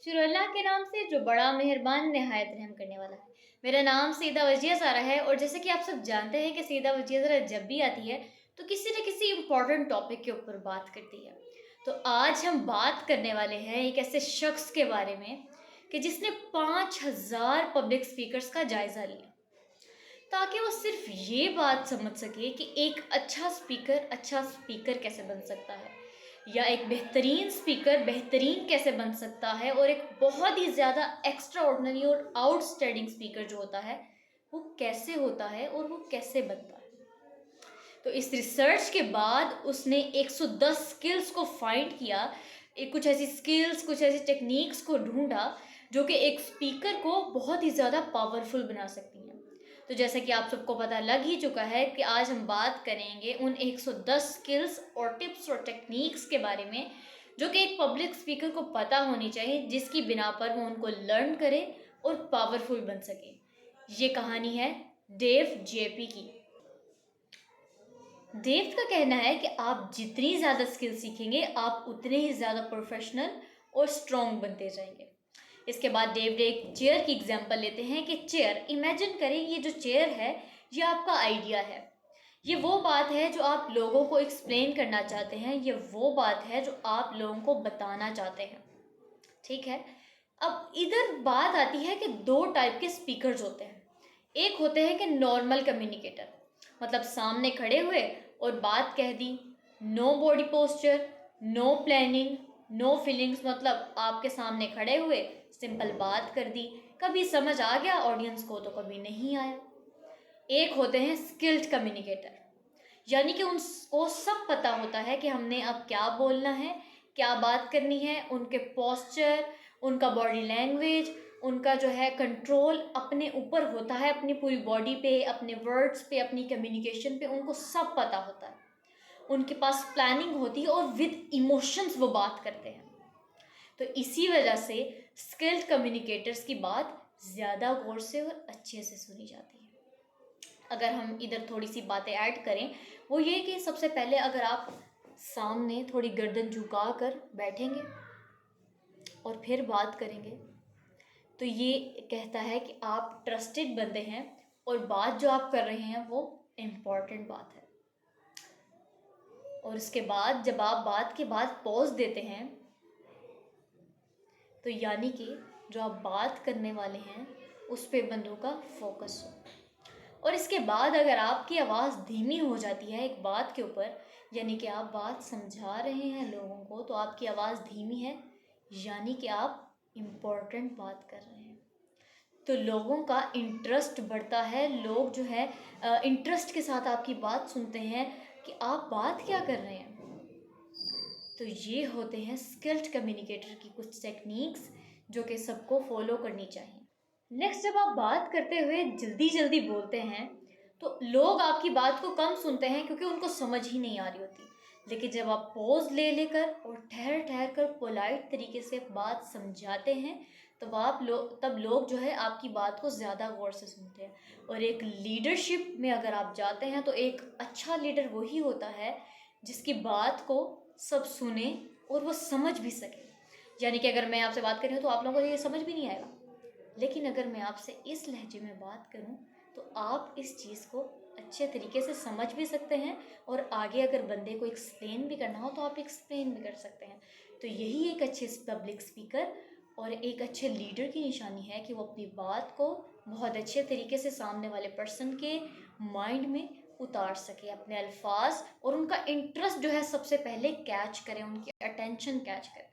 शुरू अल्लाह के नाम से जो बड़ा मेहरबान नहायत रहम करने वाला है। मेरा नाम सीदा वजिया ज़ारा है और जैसे कि आप सब जानते हैं कि सीदा वजिया ज़ारा जब भी आती है तो किसी न किसी इम्पोर्टेंट टॉपिक के ऊपर बात करती है। तो आज हम बात करने वाले हैं एक ऐसे शख्स के बारे में कि जिसने 5000 पब्लिक स्पीकर्स का जायज़ा लिया ताकि वो सिर्फ ये बात समझ सके कि एक अच्छा स्पीकर कैसे बन सकता है, या एक बेहतरीन स्पीकर बेहतरीन कैसे बन सकता है, और एक बहुत ही ज़्यादा एक्स्ट्रा ऑर्डिनरी और आउटस्टैंडिंग स्पीकर जो होता है वो कैसे होता है और वो कैसे बनता है। तो इस रिसर्च के बाद उसने 110 स्किल्स को फाइंड किया, कुछ ऐसी स्किल्स, कुछ ऐसी टेक्निक्स को ढूंढा जो कि एक स्पीकर को बहुत ही ज़्यादा पावरफुल बना सकती हैं। तो जैसा कि आप सबको पता लग ही चुका है कि आज हम बात करेंगे उन 110 स्किल्स और टिप्स और टेक्निक्स के बारे में जो कि एक पब्लिक स्पीकर को पता होनी चाहिए, जिसकी बिना पर वो उनको लर्न करे और पावरफुल बन सके। ये कहानी है डेव जेपी की। देव का कहना है कि आप जितनी ज़्यादा स्किल सीखेंगे आप उतने ही ज़्यादा प्रोफेशनल और स्ट्रॉन्ग बनते जाएंगे। इसके बाद डेव ने एक चेयर की एग्जांपल लेते हैं कि चेयर, इमेजिन करें ये जो चेयर है ये आपका आइडिया है, ये वो बात है जो आप लोगों को एक्सप्लेन करना चाहते हैं, ये वो बात है जो आप लोगों को बताना चाहते हैं। ठीक है, अब इधर बात आती है कि दो टाइप के स्पीकर्स होते हैं। एक होते हैं कि नॉर्मल कम्युनिकेटर, मतलब सामने खड़े हुए और बात कह दी, no body posture, no planning, no feelings, मतलब आपके सामने खड़े हुए सिंपल बात कर दी, कभी समझ आ गया ऑडियंस को तो कभी नहीं आया। एक होते हैं स्किल्ड कम्युनिकेटर, यानी कि उनको सब पता होता है कि हमने अब क्या बोलना है, क्या बात करनी है, उनके पोस्चर, उनका बॉडी लैंग्वेज, उनका जो है कंट्रोल अपने ऊपर होता है, अपनी पूरी बॉडी पे, अपने वर्ड्स पे, अपनी कम्युनिकेशन पे, उनको सब पता होता है। उनके पास प्लानिंग होती है और विद इमोशंस वो बात करते हैं। तो इसी वजह से स्किल्ड कम्युनिकेटर्स की बात ज़्यादा गौर से और अच्छे से सुनी जाती है। अगर हम इधर थोड़ी सी बातें ऐड करें, वो ये कि सबसे पहले अगर आप सामने थोड़ी गर्दन झुका कर बैठेंगे और फिर बात करेंगे तो ये कहता है कि आप ट्रस्टेड बंदे हैं और बात जो आप कर रहे हैं वो इम्पॉर्टेंट बात है। और इसके बाद जब आप बात के बाद पॉज देते हैं तो यानी कि जो आप बात करने वाले हैं उस पे बंदों का फोकस हो। और इसके बाद अगर आपकी आवाज़ धीमी हो जाती है एक बात के ऊपर, यानी कि आप बात समझा रहे हैं लोगों को तो आपकी आवाज़ धीमी है, यानी कि आप इम्पोर्टेंट बात कर रहे हैं, तो लोगों का इंटरेस्ट बढ़ता है। लोग जो है इंटरेस्ट के साथ आपकी बात सुनते हैं कि आप बात क्या कर रहे हैं। तो ये होते हैं स्किल्ड कम्युनिकेटर की कुछ टेक्निक्स जो कि सबको फॉलो करनी चाहिए। नेक्स्ट, जब आप बात करते हुए जल्दी जल्दी बोलते हैं तो लोग आपकी बात को कम सुनते हैं क्योंकि उनको समझ ही नहीं आ रही होती। लेकिन जब आप पॉज ले लेकर और ठहर ठहर कर पोलाइट तरीके से बात समझाते हैं तब लोग जो है आपकी बात को ज़्यादा गौर से सुनते हैं। और एक लीडरशिप में अगर आप जाते हैं तो एक अच्छा लीडर वही होता है जिसकी बात को सब सुने और वो समझ भी सके। यानी कि अगर मैं आपसे बात कर रही हूँ तो आप लोगों को ये समझ भी नहीं आएगा, लेकिन अगर मैं आपसे इस लहजे में बात करूं तो आप इस चीज़ को अच्छे तरीके से समझ भी सकते हैं और आगे अगर बंदे को एक्सप्लेन भी करना हो तो आप एक्सप्लेन भी कर सकते हैं। तो यही एक अच्छे पब्लिक स्पीकर और एक अच्छे लीडर की निशानी है कि वो अपनी बात को बहुत अच्छे तरीके से सामने वाले पर्सन के माइंड में उतार सके, अपने अल्फाज और उनका इंटरेस्ट जो है सबसे पहले कैच करें, उनकी अटेंशन कैच करें।